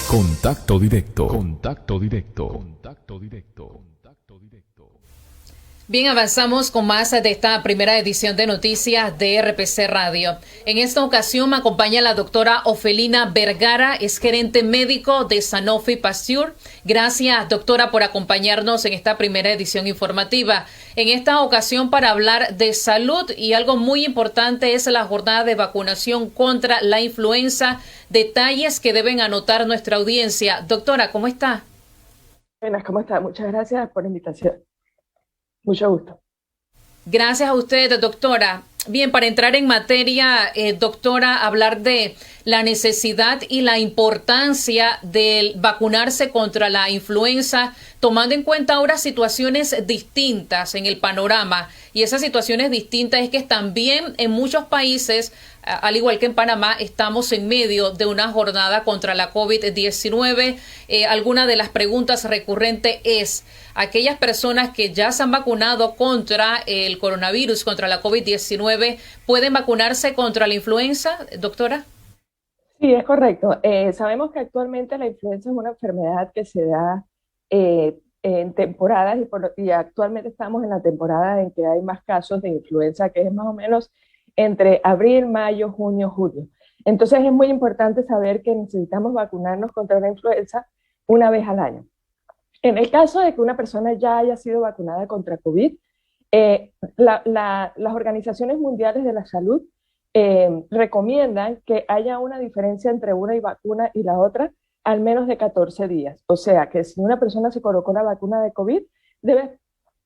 Contacto directo. Contacto directo. Contacto directo. Contacto directo. Bien, avanzamos con más de esta primera edición de noticias de RPC Radio. En esta ocasión me acompaña la doctora Ofelina Vergara, es gerente médico de Sanofi Pasteur. Gracias, doctora, por acompañarnos en esta primera edición informativa. En esta ocasión para hablar de salud, y algo muy importante es la jornada de vacunación contra la influenza. Detalles que deben anotar nuestra audiencia. Doctora, ¿cómo está? Buenas, ¿cómo está? Muchas gracias por la invitación. Mucho gusto. Gracias a usted, doctora. Bien, para entrar en materia, doctora, hablar de la necesidad y la importancia de vacunarse contra la influenza, tomando en cuenta ahora situaciones distintas en el panorama. Y esas situaciones distintas es que también en muchos países, al igual que en Panamá, estamos en medio de una jornada contra la COVID-19. Alguna de las preguntas recurrentes es, aquellas personas que ya se han vacunado contra el coronavirus, contra la COVID-19, ¿pueden vacunarse contra la influenza, doctora? Sí, es correcto. Sabemos que actualmente la influenza es una enfermedad que se da en temporadas y actualmente estamos en la temporada en que hay más casos de influenza, que es más o menos entre abril, mayo, junio, julio. Entonces es muy importante saber que necesitamos vacunarnos contra la influenza una vez al año. En el caso de que una persona ya haya sido vacunada contra COVID, las organizaciones mundiales de la salud recomiendan que haya una diferencia entre una vacuna y la otra al menos de 14 días. O sea, que si una persona se colocó la vacuna de COVID, debe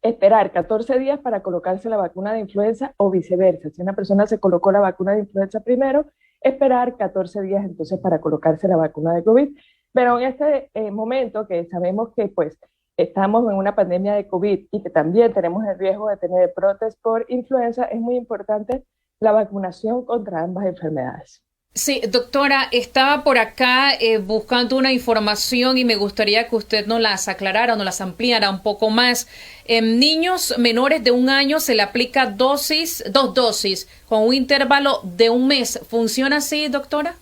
esperar 14 días para colocarse la vacuna de influenza o viceversa. Si una persona se colocó la vacuna de influenza primero, esperar 14 días entonces para colocarse la vacuna de COVID. Pero en este momento que sabemos que pues estamos en una pandemia de COVID y que también tenemos el riesgo de tener brotes por influenza, es muy importante la vacunación contra ambas enfermedades. Sí, doctora, estaba por acá buscando una información y me gustaría que usted nos las aclarara, nos las ampliara un poco más. En niños menores de 1 año se le aplica dos dosis con un intervalo de 1 mes. ¿Funciona así, doctora?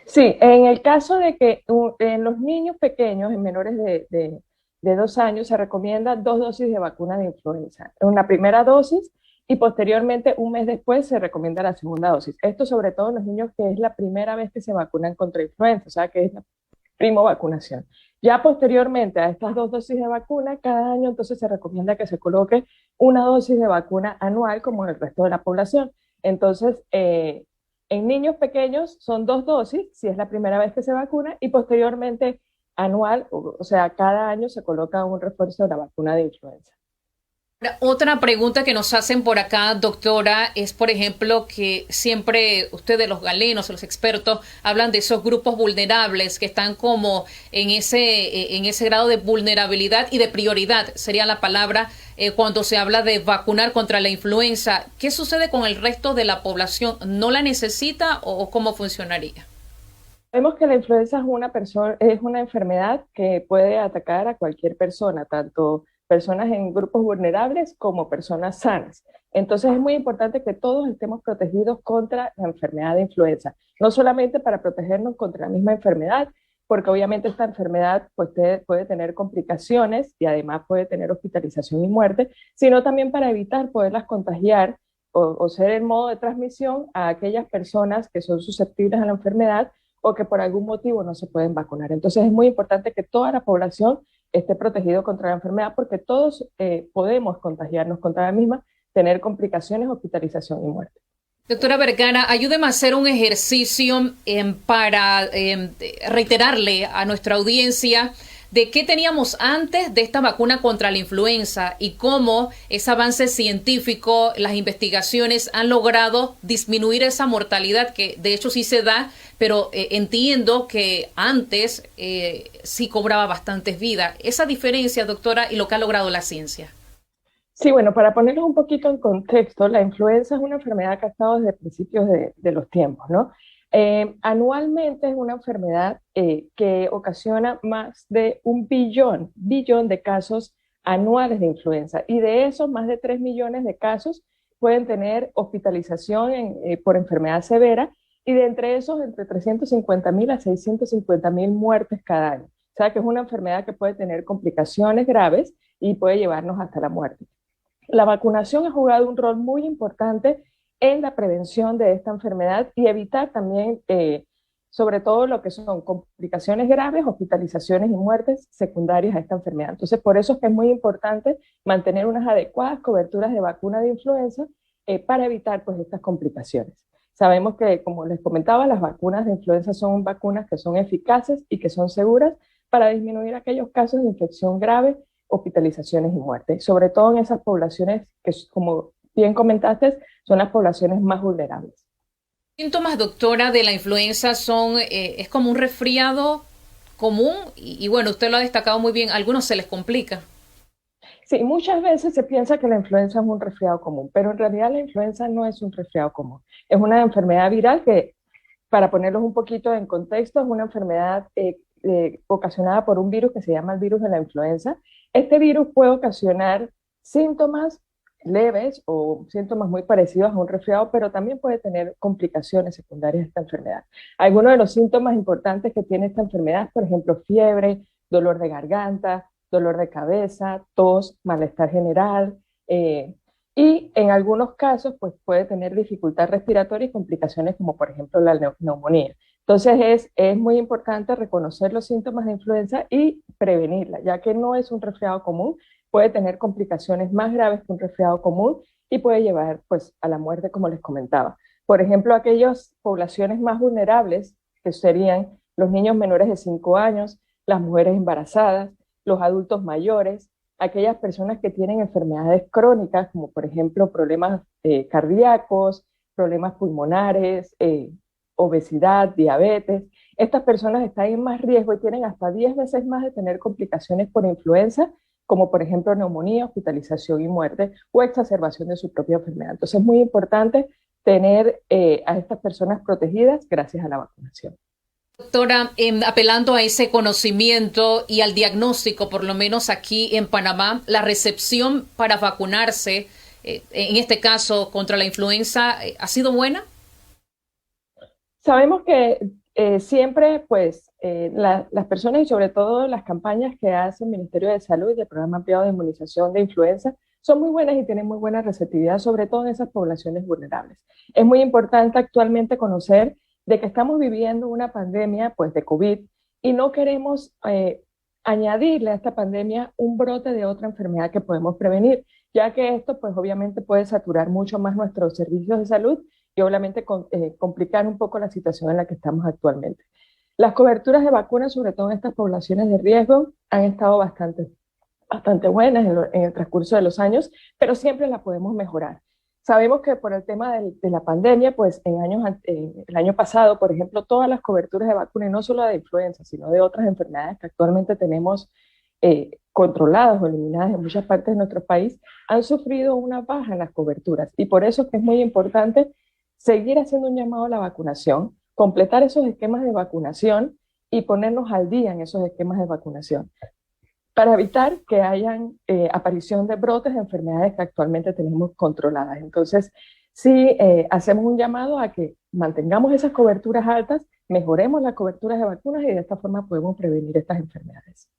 Sí, en el caso de que en los niños pequeños, en menores de 2 años, se recomienda 2 dosis de vacuna de influenza. Una primera dosis y posteriormente 1 mes después se recomienda la segunda dosis. Esto sobre todo en los niños que es la primera vez que se vacunan contra influenza, o sea que es la primo vacunación. Ya posteriormente a estas 2 dosis de vacuna, cada año entonces se recomienda que se coloque una dosis de vacuna anual como en el resto de la población. Entonces, en niños pequeños son 2 dosis, si es la primera vez que se vacuna, y posteriormente anual, o sea, cada año se coloca un refuerzo de la vacuna de influenza. Otra pregunta que nos hacen por acá, doctora, es, por ejemplo, que siempre ustedes, los galenos, los expertos, hablan de esos grupos vulnerables que están como en ese grado de vulnerabilidad y de prioridad, sería la palabra, cuando se habla de vacunar contra la influenza. ¿Qué sucede con el resto de la población? ¿No la necesita o cómo funcionaría? Vemos que la influenza es una enfermedad que puede atacar a cualquier persona, tanto personas en grupos vulnerables como personas sanas. Entonces es muy importante que todos estemos protegidos contra la enfermedad de influenza, no solamente para protegernos contra la misma enfermedad, porque obviamente esta enfermedad pues, puede tener complicaciones y además puede tener hospitalización y muerte, sino también para evitar poderlas contagiar o ser el modo de transmisión a aquellas personas que son susceptibles a la enfermedad o que por algún motivo no se pueden vacunar. Entonces es muy importante que toda la población esté protegido contra la enfermedad porque todos podemos contagiarnos contra la misma, tener complicaciones, hospitalización y muerte. Doctora Vergara, ayúdeme a hacer un ejercicio para reiterarle a nuestra audiencia de qué teníamos antes de esta vacuna contra la influenza y cómo ese avance científico, las investigaciones han logrado disminuir esa mortalidad que de hecho sí se da, pero entiendo que antes sí cobraba bastantes vidas. Esa diferencia, doctora, y lo que ha logrado la ciencia. Sí, bueno, para ponerlos un poquito en contexto, la influenza es una enfermedad que ha estado desde principios de los tiempos, ¿no? Anualmente es una enfermedad que ocasiona más de 1 billón de casos anuales de influenza y de esos más de 3 millones de casos pueden tener hospitalización por enfermedad severa y de entre esos, entre 350.000 a 650.000 muertes cada año. O sea que es una enfermedad que puede tener complicaciones graves y puede llevarnos hasta la muerte. La vacunación ha jugado un rol muy importante en la prevención de esta enfermedad y evitar también, sobre todo lo que son complicaciones graves, hospitalizaciones y muertes secundarias a esta enfermedad. Entonces, por eso es que es muy importante mantener unas adecuadas coberturas de vacuna de influenza para evitar pues estas complicaciones. Sabemos que, como les comentaba, las vacunas de influenza son vacunas que son eficaces y que son seguras para disminuir aquellos casos de infección grave, hospitalizaciones y muertes, sobre todo en esas poblaciones que, como bien comentaste, son las poblaciones más vulnerables. Síntomas, doctora, de la influenza es como un resfriado común y bueno, usted lo ha destacado muy bien, a algunos se les complica. Sí, muchas veces se piensa que la influenza es un resfriado común, pero en realidad la influenza no es un resfriado común. Es una enfermedad viral que, para ponerlos un poquito en contexto, es una enfermedad ocasionada por un virus que se llama el virus de la influenza. Este virus puede ocasionar síntomas leves o síntomas muy parecidos a un resfriado, pero también puede tener complicaciones secundarias de esta enfermedad. Algunos de los síntomas importantes que tiene esta enfermedad, por ejemplo, fiebre, dolor de garganta, dolor de cabeza, tos, malestar general, y en algunos casos pues, puede tener dificultad respiratoria y complicaciones como por ejemplo la neumonía. Entonces es muy importante reconocer los síntomas de influenza y prevenirla, ya que no es un resfriado común, puede tener complicaciones más graves que un resfriado común y puede llevar pues, a la muerte, como les comentaba. Por ejemplo, aquellas poblaciones más vulnerables, que serían los niños menores de 5 años, las mujeres embarazadas, los adultos mayores, aquellas personas que tienen enfermedades crónicas, como por ejemplo problemas cardíacos, problemas pulmonares, obesidad, diabetes. Estas personas están en más riesgo y tienen hasta 10 veces más de tener complicaciones por influenza, como por ejemplo neumonía, hospitalización y muerte o exacerbación de su propia enfermedad. Entonces es muy importante tener a estas personas protegidas gracias a la vacunación. Doctora, apelando a ese conocimiento y al diagnóstico, por lo menos aquí en Panamá, la recepción para vacunarse, en este caso contra la influenza, ¿ha sido buena? Sabemos que siempre, pues, las personas y sobre todo las campañas que hace el Ministerio de Salud y el Programa Ampliado de Inmunización de Influenza son muy buenas y tienen muy buena receptividad, sobre todo en esas poblaciones vulnerables. Es muy importante actualmente conocer de que estamos viviendo una pandemia pues, de COVID y no queremos añadirle a esta pandemia un brote de otra enfermedad que podemos prevenir, ya que esto pues obviamente puede saturar mucho más nuestros servicios de salud y obviamente complicar un poco la situación en la que estamos actualmente. Las coberturas de vacunas, sobre todo en estas poblaciones de riesgo, han estado bastante buenas en el transcurso de los años, pero siempre las podemos mejorar. Sabemos que por el tema de la pandemia, pues el año pasado, por ejemplo, todas las coberturas de vacuna, y no solo de influenza, sino de otras enfermedades que actualmente tenemos controladas o eliminadas en muchas partes de nuestro país, han sufrido una baja en las coberturas. Y por eso es que es muy importante seguir haciendo un llamado a la vacunación, completar esos esquemas de vacunación y ponernos al día en esos esquemas de vacunación, para evitar que hayan aparición de brotes de enfermedades que actualmente tenemos controladas. Entonces, sí hacemos un llamado a que mantengamos esas coberturas altas, mejoremos las coberturas de vacunas y de esta forma podemos prevenir estas enfermedades.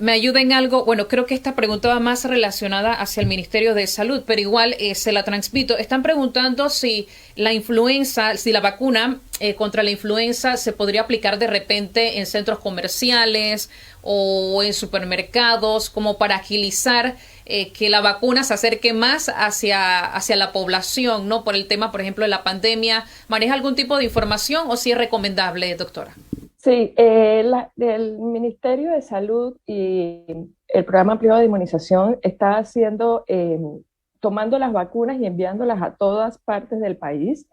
¿Me ayuda en algo? Bueno, creo que esta pregunta va más relacionada hacia el Ministerio de Salud, pero igual se la transmito. Están preguntando si la influenza, si la vacuna contra la influenza se podría aplicar de repente en centros comerciales o en supermercados, como para agilizar que la vacuna se acerque más hacia la población, ¿no? Por el tema, por ejemplo, de la pandemia. ¿Maneja algún tipo de información o si es recomendable, doctora? Sí, el Ministerio de Salud y el Programa Ampliado de Inmunización está tomando las vacunas y enviándolas a todas partes del país.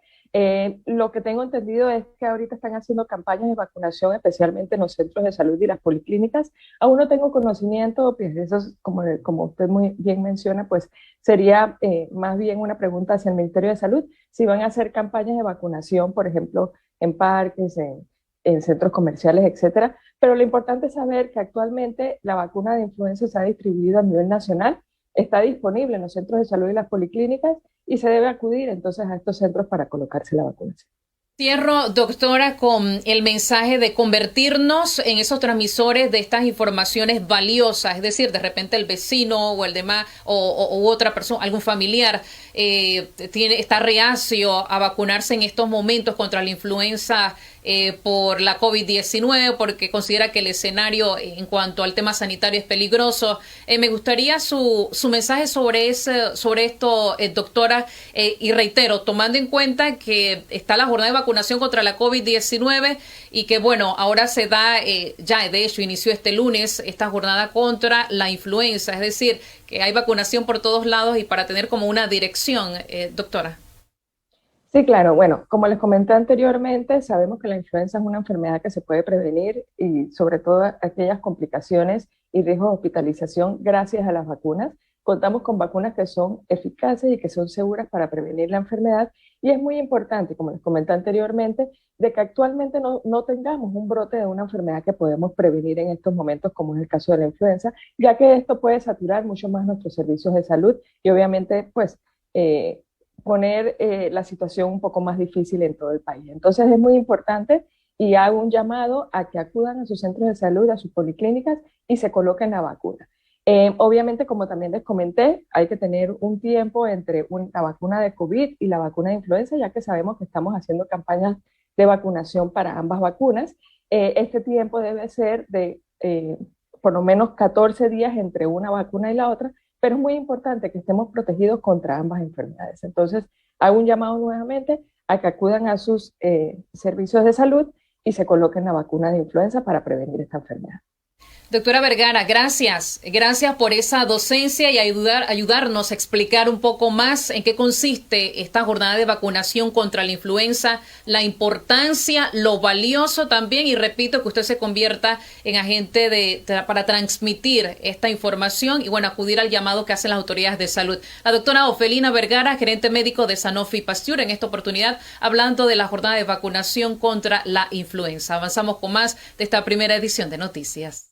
Lo que tengo entendido es que ahorita están haciendo campañas de vacunación, especialmente en los centros de salud y las policlínicas. Aún no tengo conocimiento, pues eso es, como usted muy bien menciona, pues sería más bien una pregunta hacia el Ministerio de Salud, si van a hacer campañas de vacunación, por ejemplo, en parques, en centros comerciales, etcétera. Pero lo importante es saber que actualmente la vacuna de influenza se ha distribuido a nivel nacional, está disponible en los centros de salud y las policlínicas y se debe acudir entonces a estos centros para colocarse la vacunación. Cierro, doctora, con el mensaje de convertirnos en esos transmisores de estas informaciones valiosas, es decir, de repente el vecino o el demás u otra persona, algún familiar está reacio a vacunarse en estos momentos contra la influenza por la COVID-19 porque considera que el escenario en cuanto al tema sanitario es peligroso. Me gustaría su mensaje sobre esto, doctora, y reitero, tomando en cuenta que está la jornada de vacunación contra la COVID-19 y que, bueno, ahora se da, ya de hecho inició este lunes esta jornada contra la influenza, es decir, que hay vacunación por todos lados y para tener como una dirección, doctora. Sí, claro. Bueno, como les comenté anteriormente, sabemos que la influenza es una enfermedad que se puede prevenir y sobre todo aquellas complicaciones y riesgos de hospitalización gracias a las vacunas. Contamos con vacunas que son eficaces y que son seguras para prevenir la enfermedad y es muy importante, como les comenté anteriormente, de que actualmente no tengamos un brote de una enfermedad que podemos prevenir en estos momentos, como es el caso de la influenza, ya que esto puede saturar mucho más nuestros servicios de salud y obviamente, pues, poner la situación un poco más difícil en todo el país. Entonces es muy importante y hago un llamado a que acudan a sus centros de salud, a sus policlínicas y se coloquen la vacuna. Obviamente, como también les comenté, hay que tener un tiempo entre la vacuna de COVID y la vacuna de influenza, ya que sabemos que estamos haciendo campañas de vacunación para ambas vacunas. Este tiempo debe ser de por lo menos 14 días entre una vacuna y la otra, pero es muy importante que estemos protegidos contra ambas enfermedades. Entonces, hago un llamado nuevamente a que acudan a sus servicios de salud y se coloquen la vacuna de influenza para prevenir esta enfermedad. Doctora Vergara, gracias. Gracias por esa docencia y ayudarnos a explicar un poco más en qué consiste esta jornada de vacunación contra la influenza, la importancia, lo valioso también, y repito, que usted se convierta en agente para transmitir esta información y, bueno, acudir al llamado que hacen las autoridades de salud. La doctora Ofelina Vergara, gerente médico de Sanofi Pasteur, en esta oportunidad hablando de la jornada de vacunación contra la influenza. Avanzamos con más de esta primera edición de Noticias.